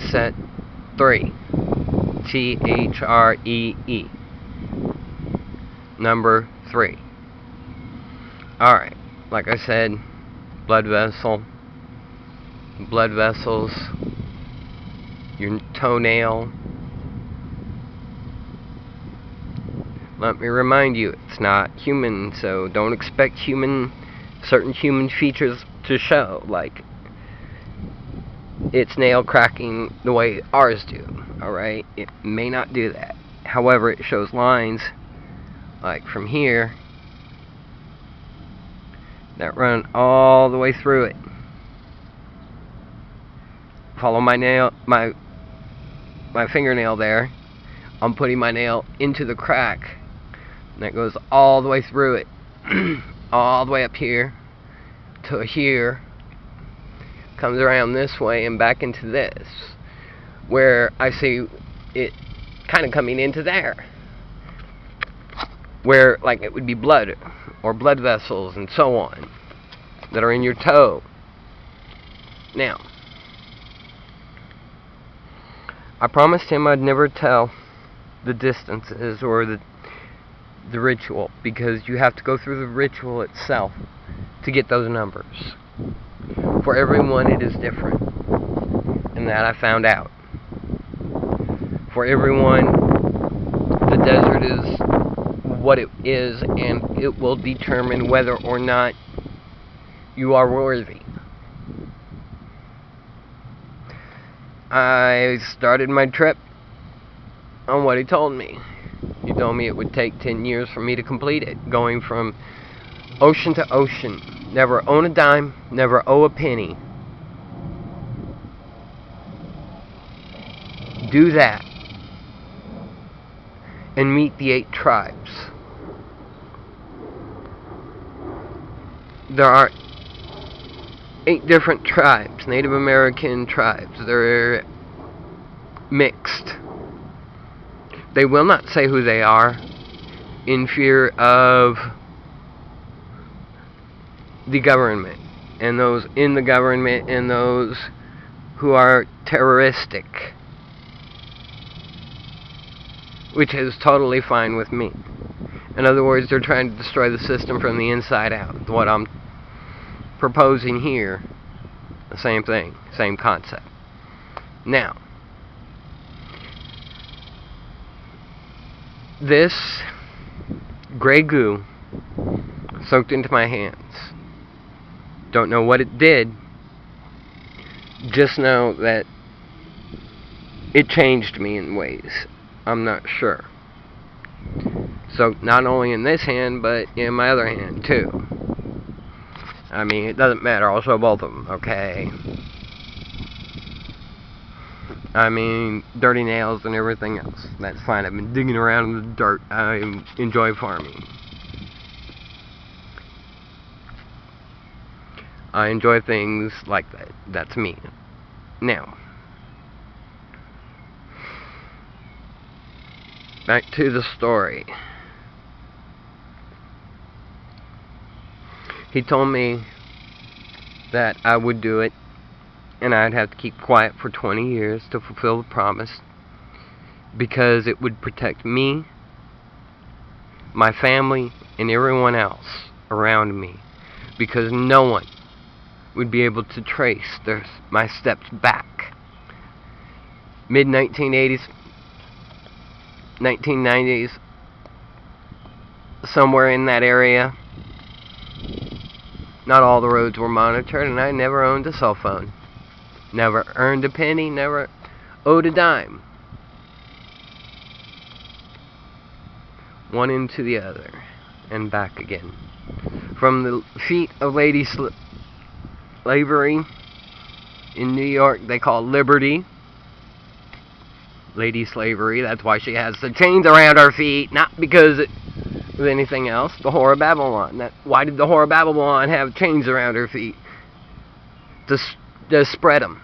set 3. THREE. Number 3. Alright, like I said, blood vessels, your toenail. Let me remind you, it's not human, so don't expect certain human features to show, like its nail cracking the way ours do, alright? It may not do that. However, it shows lines, like from here, that run all the way through it. Follow my fingernail there. I'm putting my nail into the crack, and that goes all the way through it, all the way up here to here, comes around this way and back into this, where I see it kind of coming into there, where like it would be blood or blood vessels and so on that are in your toe. Now, I promised him I'd never tell the distances or the ritual, because you have to go through the ritual itself to get those numbers. For everyone it is different, and that I found out. For everyone, the desert is what it is, and it will determine whether or not you are worthy. I started my trip on what he told me. He told me it would take 10 years for me to complete it, going from ocean to ocean. Never own a dime, never owe a penny. Do that and meet the 8 tribes. There are 8 different tribes, Native American tribes. They're mixed. They will not say who they are in fear of the government, and those in the government, and those who are terroristic, which is totally fine with me. In other words, they're trying to destroy the system from the inside out. What I'm proposing here, the same thing, same concept. Now, this gray goo soaked into my hands. Don't know what it did. Just know that it changed me in ways. I'm not sure. So not only in this hand, but in my other hand too. I mean, it doesn't matter. I'll show both of them, okay? I mean, dirty nails and everything else. That's fine. I've been digging around in the dirt. I enjoy farming. I enjoy things like that. That's me. Now, back to the story. He told me that I would do it, and I'd have to keep quiet for 20 years to fulfill the promise, because it would protect me, my family, and everyone else around me, because no one would be able to trace my steps back. Mid-1980s, 1990s, somewhere in that area. Not all the roads were monitored, and I never owned a cell phone. Never earned a penny, never owed a dime. One into the other, and back again. From the feet of Lady Slavery in New York, they call liberty Lady Slavery. That's why she has the chains around her feet, not because it was anything else. The Whore of Babylon. Why did the Whore of Babylon have chains around her feet? To spread them,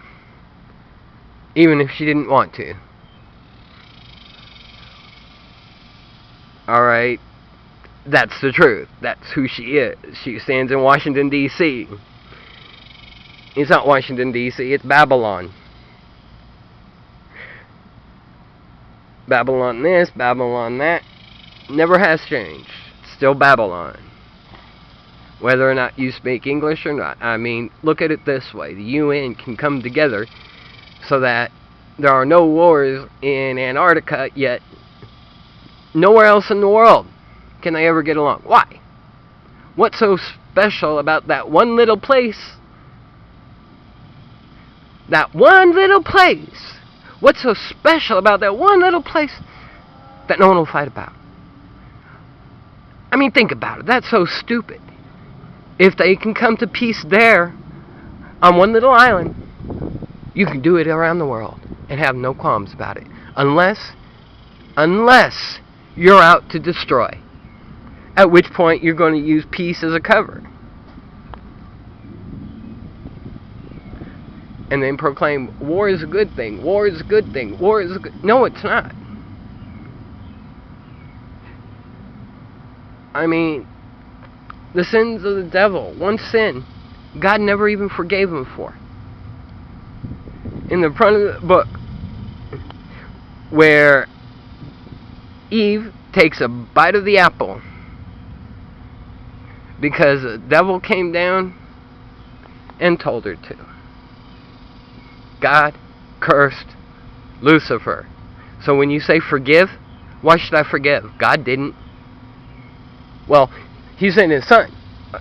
even if she didn't want to. Alright, that's the truth. That's who she is. She stands in Washington, D.C. It's not Washington, D.C., it's Babylon. Babylon this, Babylon that. Never has changed. It's still Babylon. Whether or not you speak English or not. I mean, look at it this way. The UN can come together so that there are no wars in Antarctica, yet nowhere else in the world can they ever get along. Why? What's so special about that one little place? That one little place. What's so special about that one little place that no one will fight about? I mean, think about it. That's so stupid. If they can come to peace there, on one little island, you can do it around the world and have no qualms about it. Unless you're out to destroy. At which point you're going to use peace as a cover. And then proclaim, war is a good thing, war is a good thing, war is a good... No, it's not. I mean, the sins of the devil, one sin, God never even forgave him for. In the front of the book, where Eve takes a bite of the apple because the devil came down and told her to. God cursed Lucifer. So when you say forgive, why should I forgive? God didn't. Well, he sent his son.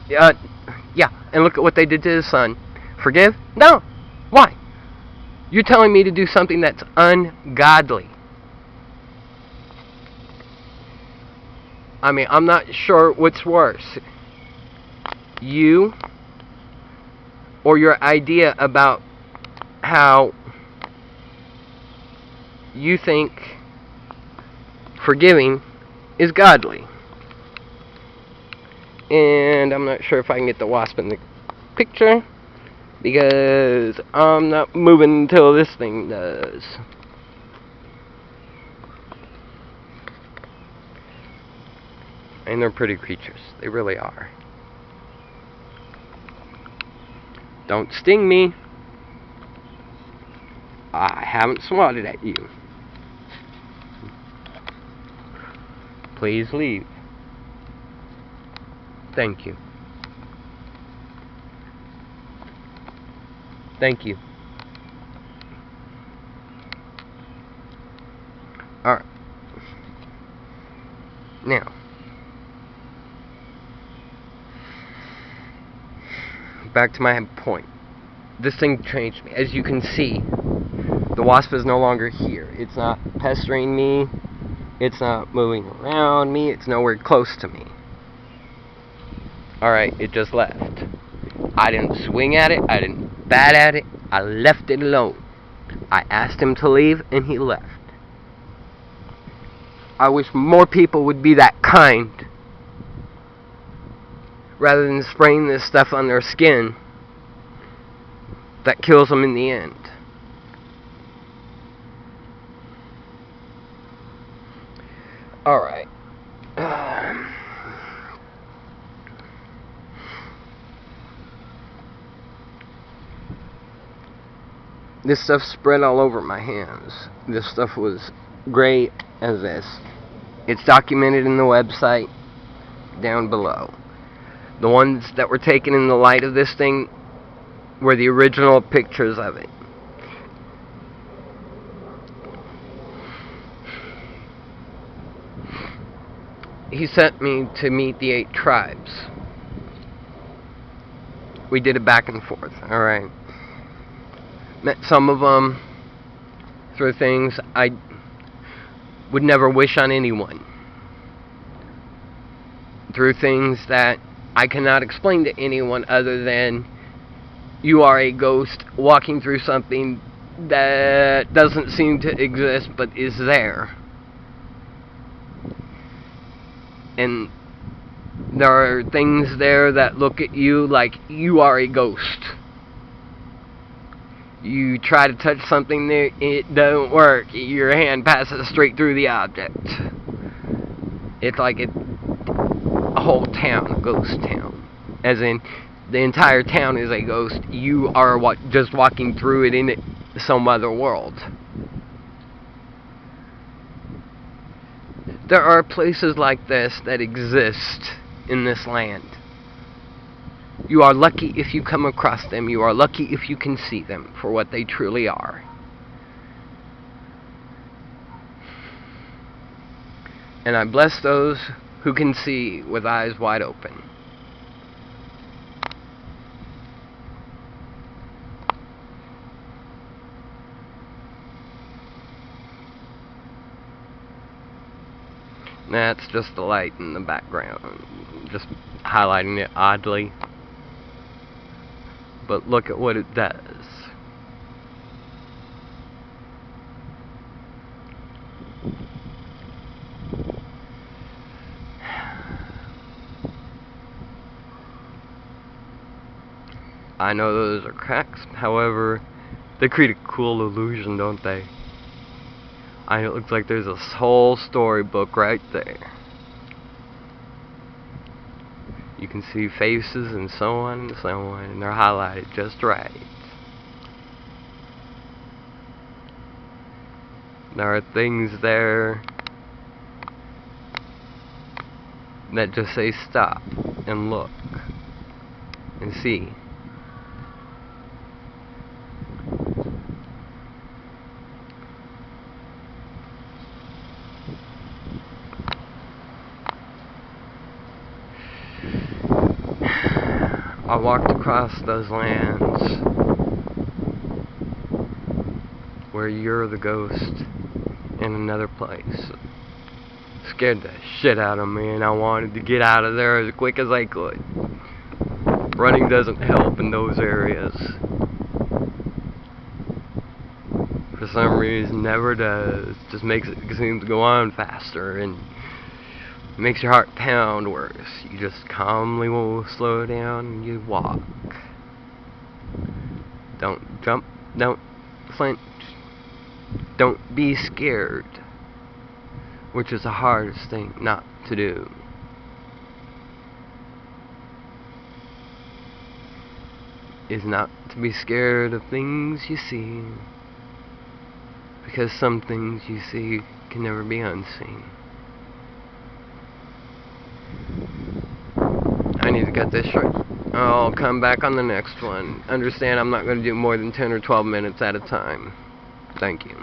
Yeah, and look at what they did to his son. Forgive? No. Why? You're telling me to do something that's ungodly. I mean, I'm not sure what's worse. You or your idea about how you think forgiving is godly. And I'm not sure if I can get the wasp in the picture, because I'm not moving until this thing does. And they're pretty creatures. They really are. Don't sting me. I haven't swatted at you. Please leave. Thank you. Thank you. Alright. Now, back to my point. This thing changed me. As you can see, the wasp is no longer here. It's not pestering me. It's not moving around me. It's nowhere close to me. Alright, it just left. I didn't swing at it. I didn't bat at it. I left it alone. I asked him to leave, and he left. I wish more people would be that kind, rather than spraying this stuff on their skin that kills them in the end. Alright. This stuff spread all over my hands. This stuff was gray as this. It's documented in the website down below. The ones that were taken in the light of this thing were the original pictures of it. He sent me to meet the 8 tribes. We did it back and forth, alright. Met some of them through things I would never wish on anyone. Through things that I cannot explain to anyone other than you are a ghost walking through something that doesn't seem to exist but is there. And there are things there that look at you like you are a ghost. You try to touch something there, it doesn't work. Your hand passes straight through the object. It's like a whole town, a ghost town. As in, the entire town is a ghost. You are just walking through it in some other world. There are places like this that exist in this land. You are lucky if you come across them. You are lucky if you can see them for what they truly are. And I bless those who can see with eyes wide open. That's just the light in the background, just highlighting it oddly. But look at what it does. I know those are cracks, however, they create a cool illusion, don't they? It looks like there's a whole storybook right there. You can see faces and so on and so on, and they're highlighted just right. There are things there that just say stop and look and see. I walked across those lands where you're the ghost in another place. Scared the shit out of me, and I wanted to get out of there as quick as I could. Running doesn't help in those areas. For some reason, never does. Just makes it seem to go on faster, and makes your heart pound worse. You just calmly will slow down and you walk. Don't jump, don't flinch, don't be scared, which is the hardest thing not to do. Is not to be scared of things you see, because some things you see can never be unseen. I need to get this short. I'll come back on the next one. Understand, I'm not going to do more than 10 or 12 minutes at a time. Thank you.